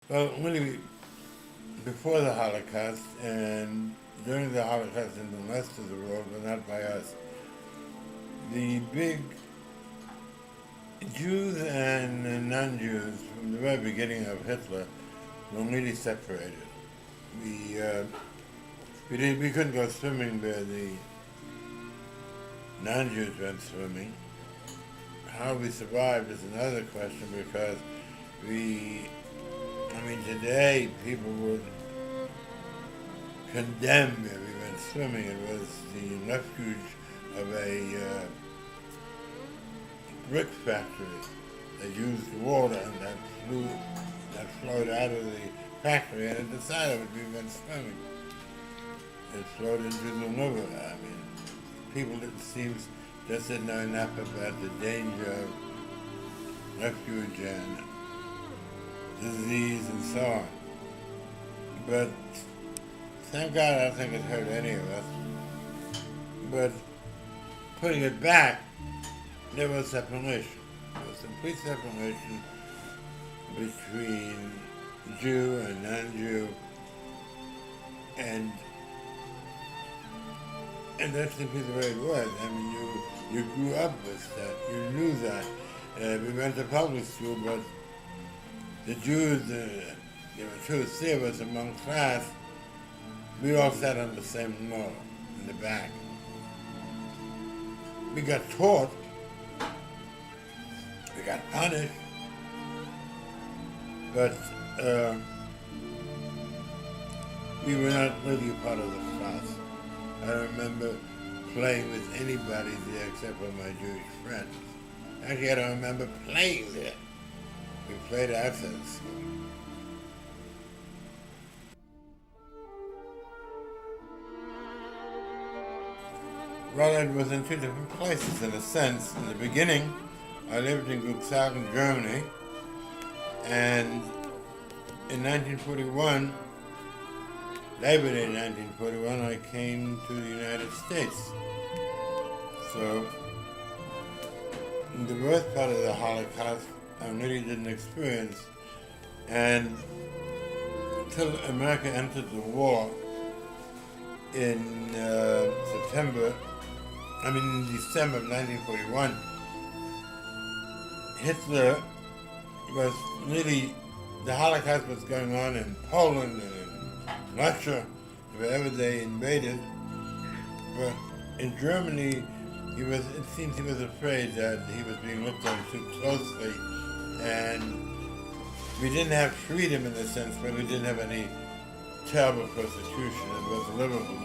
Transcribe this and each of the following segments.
Well, really, before the Holocaust and during the Holocaust in the rest of the world, but not by us, the big Jews and non-Jews from the very beginning of Hitler were really separated. We we couldn't go swimming where the non-Jews went swimming. How we survived is another question because today people would condemn where we went swimming. It was the refuge of a brick factory that used water and that flowed out of the factory, and it decided we went swimming. It flowed into the river. People just didn't know enough about the danger of refuge and disease and so on. But thank God I don't think it hurt any of us. But putting it back, there was separation. There was complete separation between Jew and non-Jew, and that's simply the way it was. You grew up with that. You knew that. We went to public school, but the Jews, there were 2 or 3 of us among class. We all sat on the same row in the back. We got taught. We got punished. But we were not really a part of the class. I don't remember playing with anybody there except for my Jewish friends. Actually, I don't remember playing there. We played outside school. Well, it was in 2 different places in a sense. In the beginning, I lived in Cuxhaven, Germany, and in 1941, Labor Day 1941, I came to the United States. So, in the worst part of the Holocaust, I really didn't experience. And until America entered the war in December of 1941, Hitler was really, the Holocaust was going on in Poland and in Russia, wherever they invaded. But in Germany, it seems he was afraid that he was being looked on too closely, and we didn't have freedom in the sense, but we didn't have any terrible persecution. It was livable.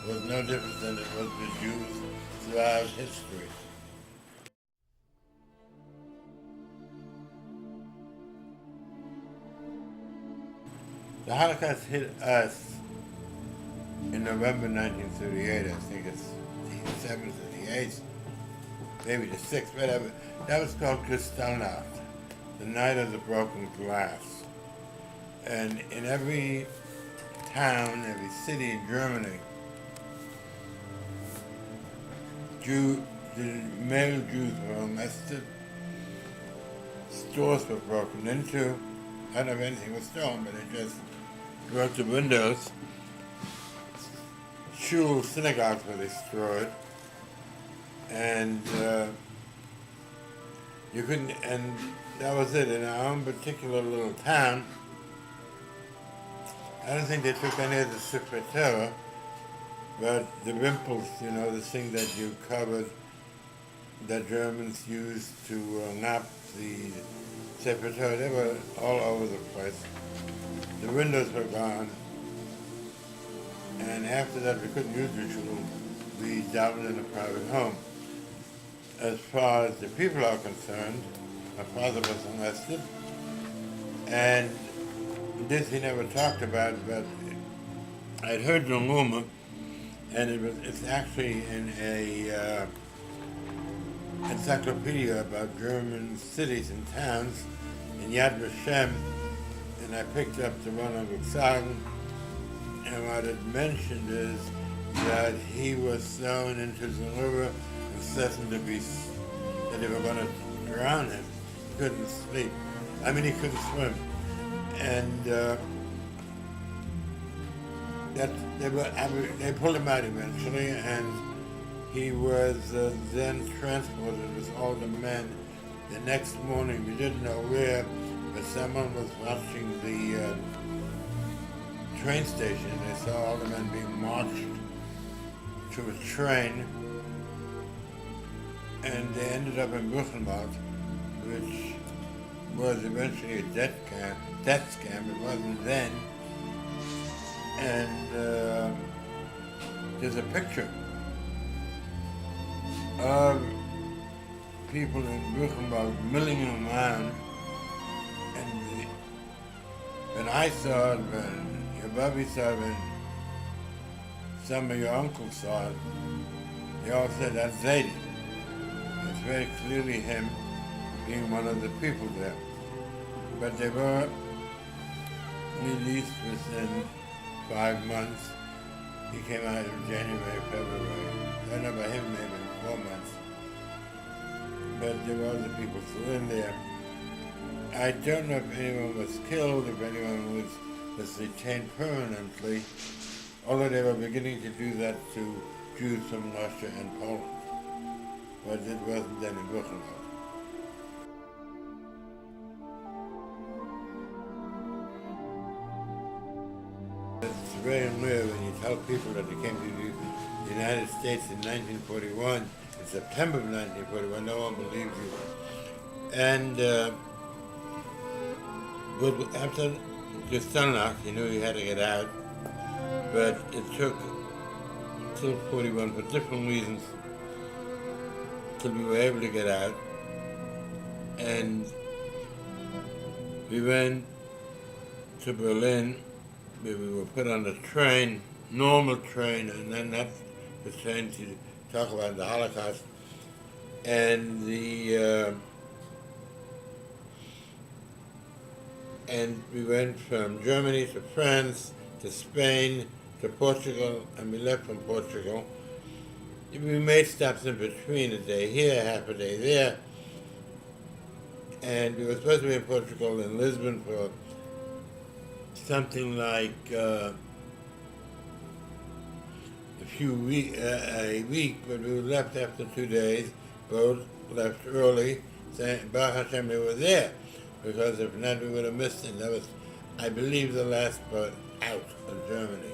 It was no different than it was with Jews throughout history. The Holocaust hit us in November 1938. I think it's the 7th or the 8th, maybe the 6th, whatever. That was called Kristallnacht, the night of the broken glass. And in every town, every city in Germany, the male Jews were arrested, stores were broken into. I don't know if anything was stolen, but they just broke the windows. Synagogues were destroyed, and you couldn't, and that was it. In our own particular little town, I don't think they took any of the Sefer Torah, but the wimples, the thing that you covered, that Germans used to knot the Sefer Torah, they were all over the place. The windows were gone, and after that we couldn't use the shul. We davened in a private home. As far as the people are concerned, my father was arrested, and this he never talked about, but I'd heard the rumor, and it's actually in a encyclopedia about German cities and towns in Yad Vashem, and I picked up the one on Cuxhaven, and what it mentioned is that he was thrown into the river and threatened that they were going to drown him. He couldn't sleep. He couldn't swim. and they pulled him out eventually, and he was then transported with all the men. The next morning, we didn't know where, but someone was watching the train station. They saw all the men being marched to a train, and they ended up in Buchenwald, which was eventually a death camp. It wasn't then. And there's a picture of people in Buchenwald milling around, and when I saw it, when your Bobby saw it, when some of your uncles saw it, they all said, that's Zadie. It's very clearly him being one of the people there. But they were released within 5 months. He came out in January, February. I don't know about him, maybe 4 months. But there were other people still in there. I don't know if anyone was killed, if anyone was detained permanently, although they were beginning to do that to Jews from Russia and Poland. But it wasn't then in Buchenwald. It's very rare when you tell people that they came to the United States in 1941, in September of 1941, no one believes you. And but after Kristallnacht, he knew he had to get out, but it took till 41 for different reasons till we were able to get out. And we went to Berlin, where we were put on a train, normal train, and then not the train to talk about the Holocaust. And and we went from Germany to France, to Spain, to Portugal, and we left from Portugal. We made stops in between, a day here, half a day there. And we were supposed to be in Portugal, in Lisbon, for something like a week, but we were left after 2 days. Both left early, saying, Baruch Hashem, we were there, because if not, we would have missed it. That was, I believe, the last boat out of Germany.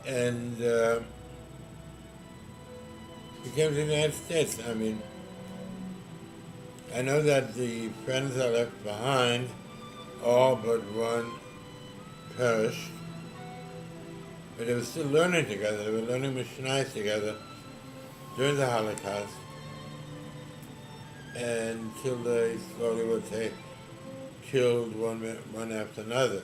And we came to the United States. I mean, I know that the friends I left behind, all but one, perished, but they were still learning together. They were learning Mishnayos together during the Holocaust, until they slowly would say killed one after another.